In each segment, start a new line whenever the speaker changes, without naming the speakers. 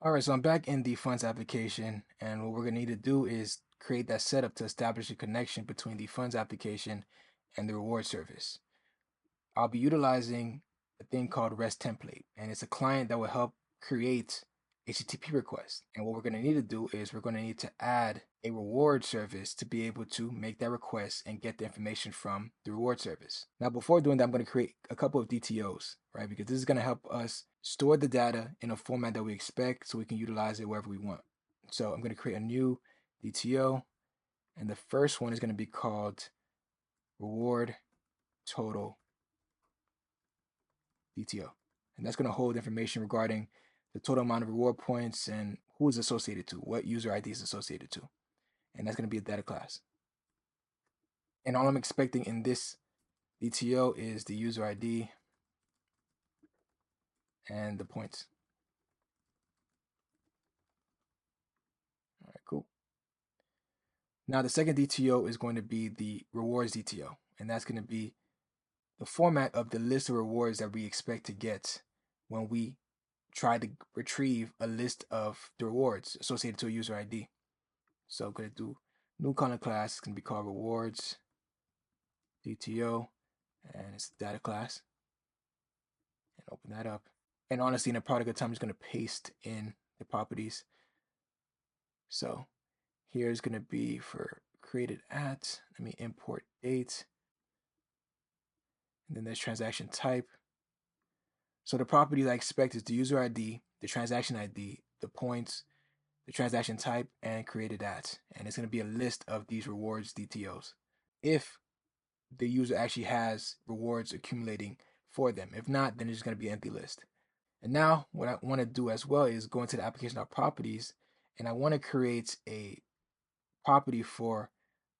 All right, so I'm back in the funds application, and what we're going to need to do is create that setup to establish a connection between the funds application and the reward service. I'll be utilizing a thing called RestTemplate, and it's a client that will help create HTTP requests. And what we're going to need to do is we're going to need to add a reward service to be able to make that request and get the information from the reward service. Now, before doing that, I'm going to create a couple of DTOs, right? Because this is going to help us store the data in a format that we expect so we can utilize it wherever we want. So I'm going to create a new DTO, and the first one is going to be called reward total DTO. And that's going to hold information regarding the total amount of reward points and who is associated to, what user ID is associated to. And that's going to be a data class. And all I'm expecting in this DTO is the user ID and the points. All right, cool. Now the second DTO is going to be the rewards DTO. And that's going to be the format of the list of rewards that we expect to get when we try to retrieve a list of the rewards associated to a user ID. So I'm going to do new Kotlin class. It's going to be called rewards DTO, and it's a data class. And open that up. And honestly, in a product of time, I'm just going to paste in the properties. So here's going to be for created at. Let me import date. And then there's transaction type. So the properties I expect is the user ID, the transaction ID, the points, the transaction type, and created at. And it's going to be a list of these rewards DTOs. If the user actually has rewards accumulating for them. If not, then it's just going to be an empty list. And now what I want to do as well is go into the application of properties, and I want to create a property for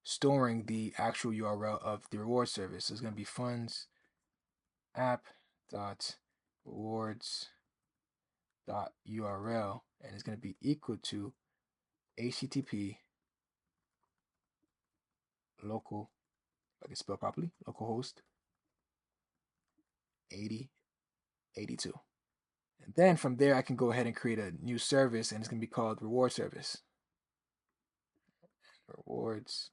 storing the actual URL of the reward service. So it's going to be funds app dot rewards dot URL, and it's going to be equal to HTTP local, if I can spell properly, localhost 8082. And then from there, I can go ahead and create a new service, and it's going to be called reward service. Rewards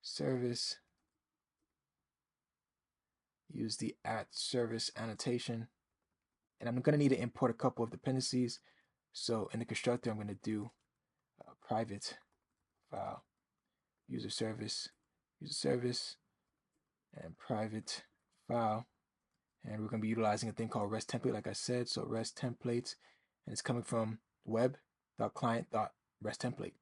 service. Use the at service annotation. And I'm going to need to import a couple of dependencies. So in the constructor, I'm going to do private file, user service, and private file. And we're going to be utilizing a thing called RestTemplate, like I said. So RestTemplate, and it's coming from web.client.RestTemplate.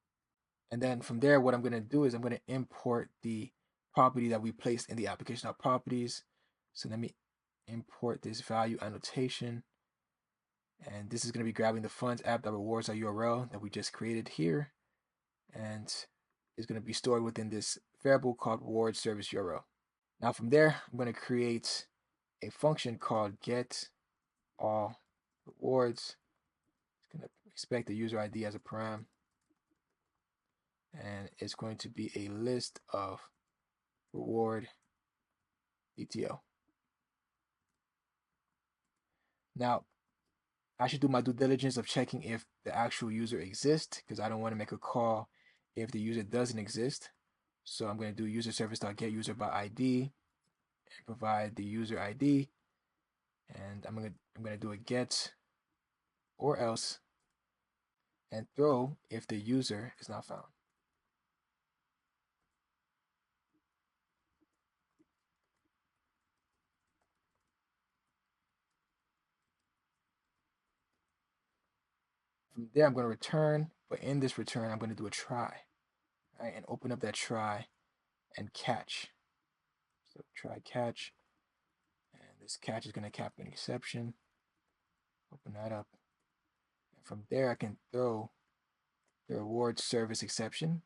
And then from there, what I'm going to do is I'm going to import the property that we placed in the application.properties. So let me import this value annotation. And this is going to be grabbing the funds app that rewards our URL that we just created here. And it's going to be stored within this variable called reward service URL. Now from there, I'm going to create a function called get all rewards. It's going to expect the user ID as a param. And it's going to be a list of reward DTO. Now, I should do my due diligence of checking if the actual user exists, because I don't want to make a call if the user doesn't exist. So I'm going to do user service.get user by ID and provide the user ID. And I'm going to do a get or else and throw if the user is not found. From there, I'm going to return, but in this return, I'm going to do a try, right, and open up that try and catch. So try catch, and this catch is going to cap an exception. Open that up. And from there, I can throw the reward service exception.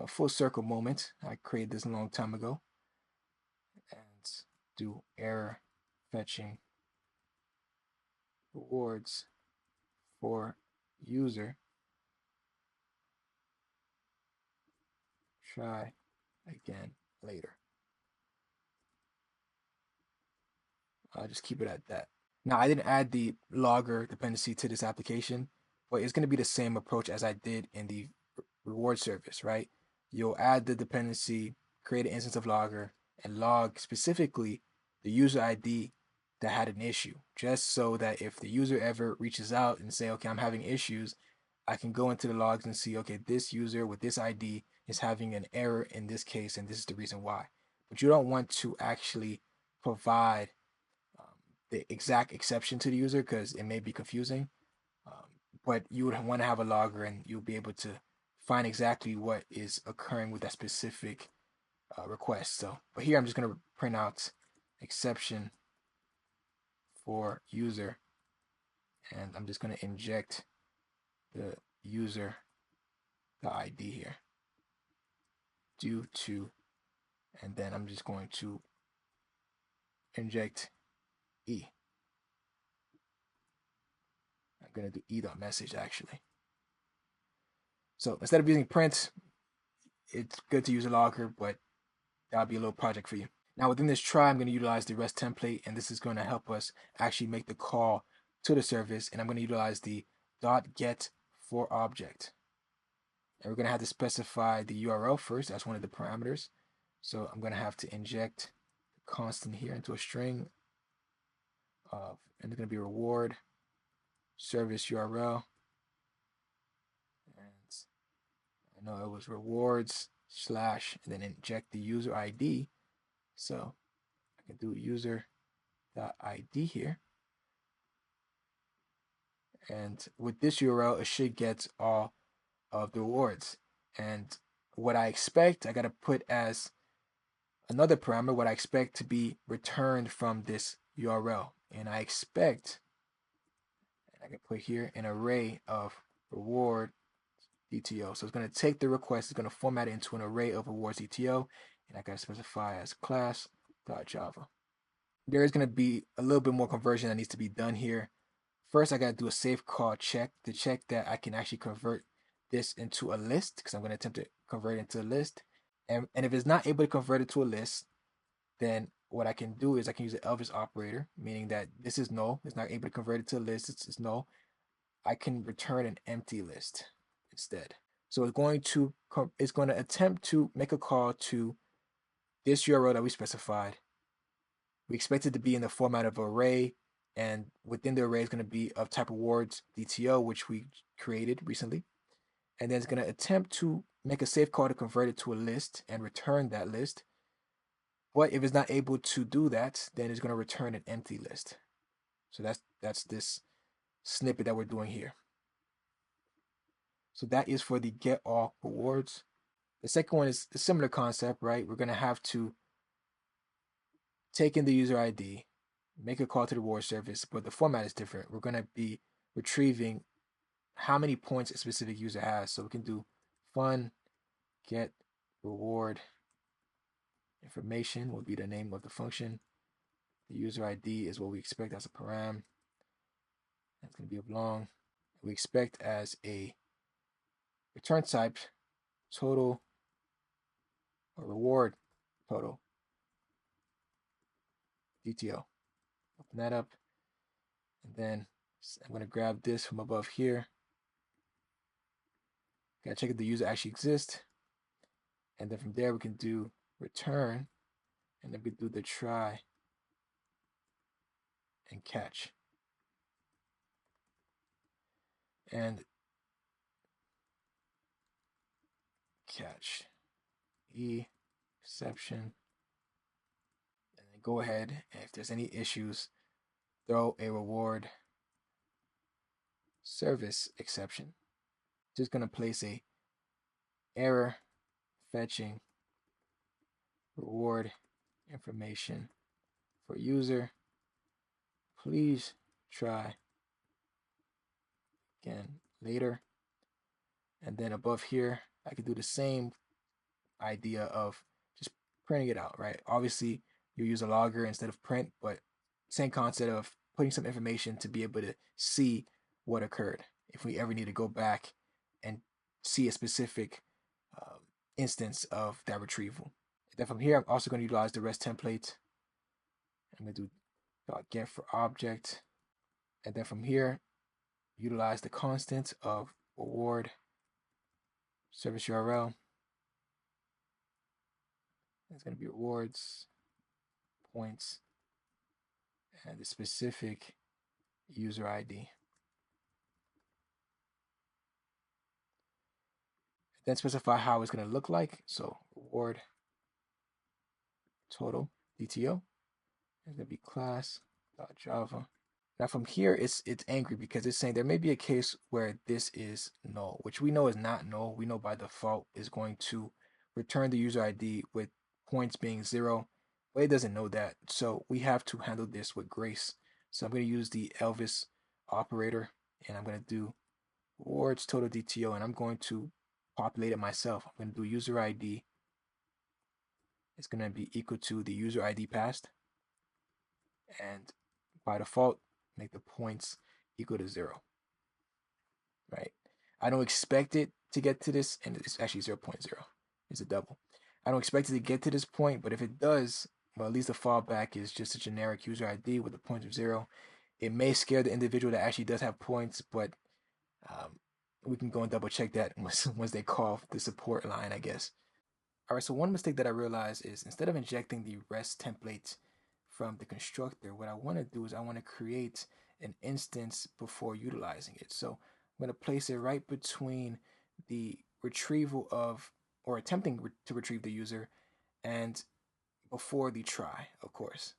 Full circle moment. I created this a long time ago. And do error fetching rewards for user. Try again later. I'll just keep it at that. Now, I didn't add the logger dependency to this application, but it's going to be the same approach as I did in the reward service, right? You'll add the dependency, create an instance of logger, and log specifically the user ID that had an issue, just so that if the user ever reaches out and say, okay, I'm having issues, I can go into the logs and see, okay, this user with this ID is having an error in this case, and this is the reason why. But you don't want to actually provide the exact exception to the user because it may be confusing. Um, but you would want to have a logger, and you'll be able to find exactly what is occurring with that specific request. So, but here I'm just going to print out exception for user, and I'm just going to inject the user the ID here due to, and then I'm just going to inject E. I'm going to do e.message actually. So instead of using print, it's good to use a logger, but that'll be a little project for you. Now within this try, I'm going to utilize the REST template, and this is going to help us actually make the call to the service, and I'm going to utilize the .get for object. And we're going to have to specify the URL first. That's one of the parameters. So I'm going to have to inject the constant here into a string of, and it's going to be reward service URL. And I know it was rewards / and then inject the user ID. So I can do user.id here. And with this URL, it should get all of the rewards. And what I expect, I got to put as another parameter, what I expect to be returned from this URL. And I expect, and I can put here an array of reward DTO. So it's going to take the request, it's going to format it into an array of rewards DTO, and I got to specify as class.java. There is going to be a little bit more conversion that needs to be done here. First, I got to do a safe call check to check that I can actually convert this into a list, because I'm going to attempt to convert it into a list. And if it's not able to convert it to a list, then what I can do is I can use the else operator, meaning that this is null. It's not able to convert it to a list. It's null. I can return an empty list instead. So it's going to attempt to make a call to this URL that we specified. We expect it to be in the format of array, and within the array is going to be of type rewards DTO, which we created recently. And then it's going to attempt to make a safe call to convert it to a list and return that list. But if it's not able to do that, then it's going to return an empty list. So that's this snippet that we're doing here. So that is for the get all rewards. The second one is a similar concept, right? We're going to have to take in the user ID, make a call to the reward service, but the format is different. We're going to be retrieving how many points a specific user has. So we can do fun get reward information will be the name of the function. The user ID is what we expect as a param. That's going to be of long. We expect as a return type total or reward total DTO. Open that up, and then I'm going to grab this from above here. Gotta check if the user actually exists, and then from there we can do return, and then we do the try and catch. And catch exception, and then go ahead, and if there's any issues, throw a reward service exception. Just gonna place a error fetching reward information for user. Please try again later. And then above here, I could do the same idea of just printing it out, right? Obviously, you use a logger instead of print, but same concept of putting some information to be able to see what occurred if we ever need to go back and see a specific instance of that retrieval. And then from here, I'm also going to utilize the REST template. I'm going to do .get for object. And then from here, utilize the constant of reward service URL. It's going to be rewards, points, and the specific user ID. Then specify how it's going to look like. So reward total DTO. It's going to be class.java. Now from here, it's angry because it's saying there may be a case where this is null, which we know is not null. We know by default is going to return the user ID with points being 0, but it doesn't know that. So we have to handle this with grace. So I'm going to use the Elvis operator, and I'm going to do rewards total DTO, and I'm going to populate it myself. I'm going to do user ID. It's going to be equal to the user ID passed, and by default, make the points equal to 0, right? I don't expect it to get to this, and it's actually 0.0. It's a double. I don't expect it to get to this point, but if it does, well, at least the fallback is just a generic user ID with a point of 0. It may scare the individual that actually does have points, but we can go and double check that once they call the support line, I guess. All right, so one mistake that I realized is instead of injecting the REST template from the constructor, what I want to do is I want to create an instance before utilizing it. So I'm going to place it right between the retrieval of, or attempting to retrieve the user, and before the try, of course.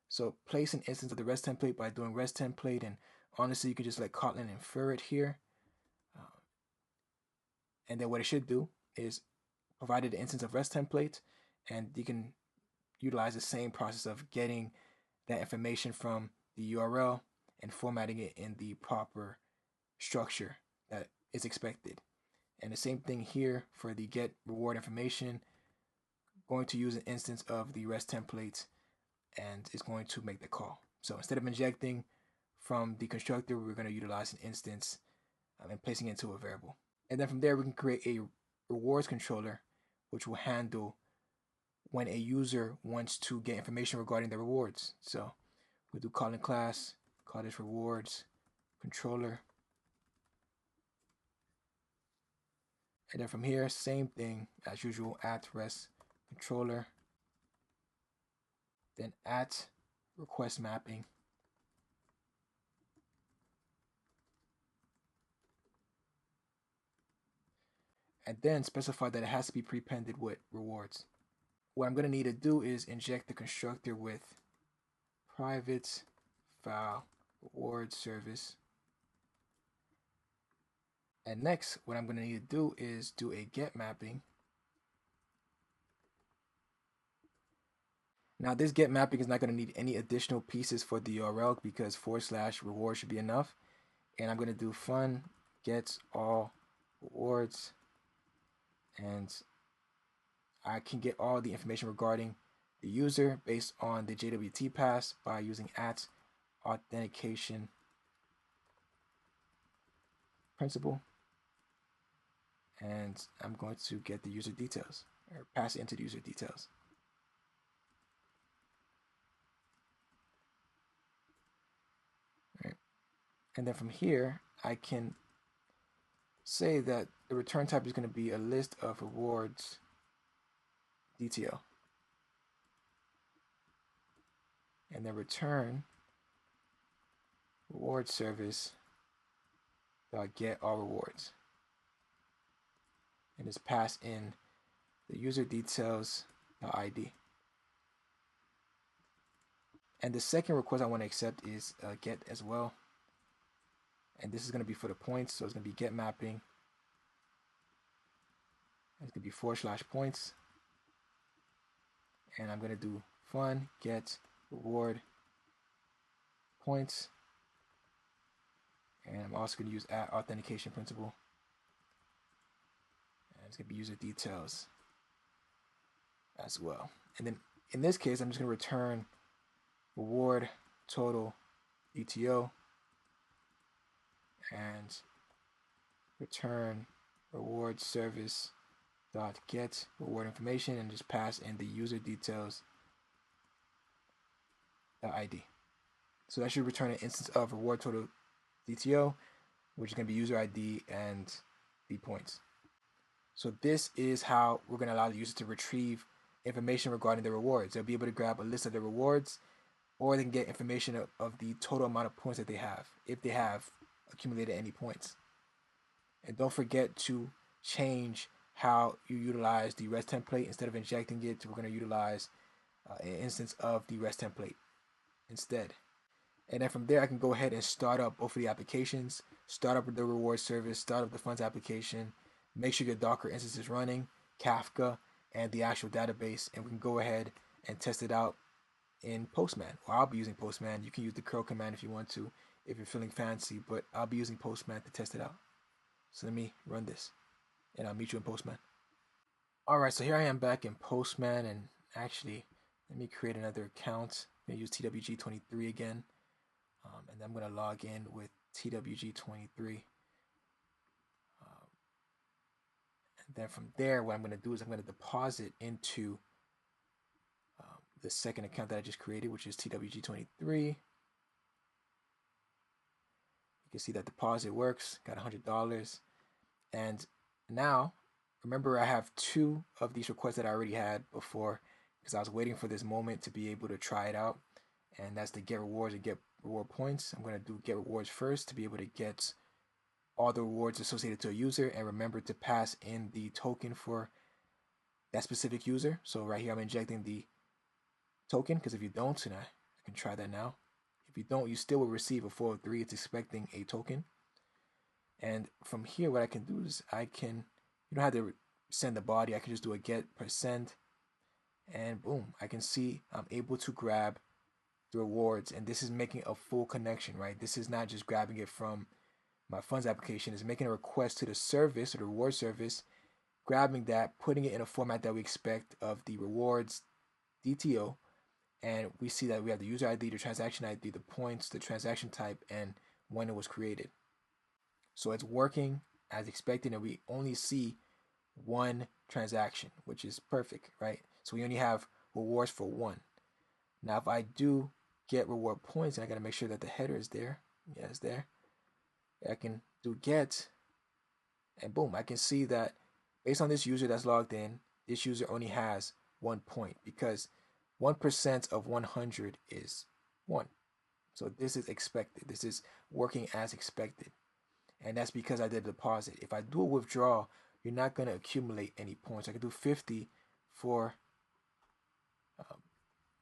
So place an instance of the REST template by doing REST template, and honestly, you can just let Kotlin infer it here. And then what it should do is provided an instance of REST template, and you can utilize the same process of getting that information from the URL and formatting it in the proper structure that is expected. And the same thing here for the get reward information, going to use an instance of the REST template, and it's going to make the call. So instead of injecting from the constructor, we're going to utilize an instance and placing it into a variable. And then from there, we can create a rewards controller, which will handle when a user wants to get information regarding the rewards. So we'll do Kotlin class, call this rewards controller. And then from here, same thing as usual, at rest controller, then at request mapping. And then specify that it has to be prepended with rewards. What I'm going to need to do is inject the constructor with private file reward service. And next, what I'm going to need to do is do a get mapping. Now this get mapping is not going to need any additional pieces for the URL because / reward should be enough. And I'm going to do fun get all rewards, and I can get all the information regarding the user based on the JWT pass by using at authentication principal. And I'm going to get the user details, or pass it into the user details. Right. And then from here, I can say that the return type is going to be a list of rewards DTO. And then return reward service get all rewards. And just pass in the user details ID. And the second request I want to accept is get as well. And this is going to be for the points, so it's going to be get mapping. It's going to be / points. And I'm going to do fun get reward points. And I'm also going to use at authentication principal. And it's going to be user details as well. And then in this case, I'm just going to return reward total DTO and return reward service dot get reward information, and just pass in the user details ID. So that should return an instance of reward total DTO which is going to be user ID and the points. So this is how we're going to allow the user to retrieve information regarding the rewards. They'll be able to grab a list of the rewards, or they can get information of the total amount of points that they have, if they have accumulated any points. And don't forget to change how you utilize the REST template. Instead of injecting it, we're going to utilize an instance of the REST template instead. And then from there, I can go ahead and start up both of the applications, start up the reward service, start up the funds application, make sure your Docker instance is running, Kafka, and the actual database, and we can go ahead and test it out in Postman. Or I'll be using Postman. You can use the curl command if you want to, if you're feeling fancy, but I'll be using Postman to test it out. So let me run this, and I'll meet you in Postman. All right, so here I am back in Postman, and actually, let me create another account. I'm gonna use TWG23 again, and I'm gonna log in with TWG23. And then from there, what I'm gonna do is I'm gonna deposit into the second account that I just created, which is TWG23. You can see that deposit works, got $100. And now, remember I have two of these requests that I already had before, because I was waiting for this moment to be able to try it out. And that's the get rewards and get reward points. I'm going to do get rewards first to be able to get all the rewards associated to a user, and remember to pass in the token for that specific user. So right here I'm injecting the token, because if you don't, and I can try that now, if you don't, you still will receive a 403. It's expecting a token. And from here, what I can do is I can, you don't have to send the body, I can just do a get %, and boom, I can see I'm able to grab the rewards, and this is making a full connection, right? This is not just grabbing it from my funds application, it's making a request to the service, or the reward service, grabbing that, putting it in a format that we expect of the rewards DTO, and we see that we have the user ID, the transaction ID, the points, the transaction type, and when it was created. So it's working as expected, and we only see one transaction, which is perfect, right? So we only have rewards for one. Now, if I do get reward points, and I got to make sure that the header is there. Yeah, it's there. I can do get, and boom, I can see that based on this user that's logged in, this user only has 1 point, because 1% of 100 is 1. So this is expected. This is working as expected. And that's because I did a deposit. If I do a withdrawal, you're not going to accumulate any points. I can do 50 for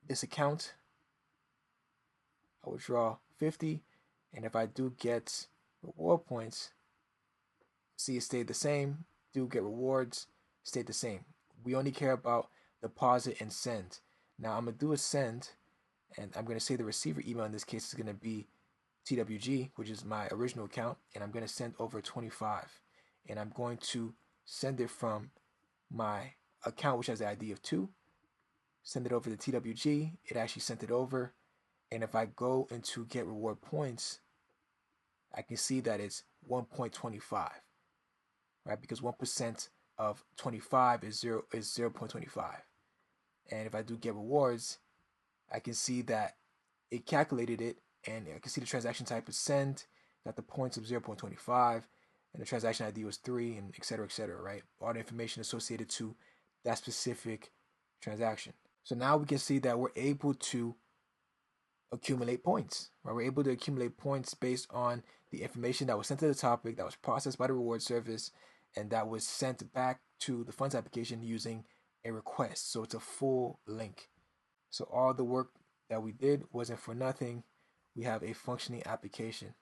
this account. I withdraw 50, and if I do get reward points, see it stayed the same. Do get rewards, stayed the same. We only care about deposit and send. Now I'm going to do a send, and I'm going to say the receiver email in this case is going to be TWG, which is my original account, and I'm going to send over 25. And I'm going to send it from my account, which has the ID of 2, send it over to TWG. It actually sent it over. And if I go into get reward points, I can see that it's 1.25, right? Because 1% of 25 is 0.25. And if I do get rewards, I can see that it calculated it, and I can see the transaction type is send, got the points of 0.25, and the transaction ID was 3, and et cetera, right? All the information associated to that specific transaction. So now we can see that we're able to accumulate points, right? We're able to accumulate points based on the information that was sent to the topic, that was processed by the reward service, and that was sent back to the funds application using a request. So it's a full link. So all the work that we did wasn't for nothing. We have a functioning application.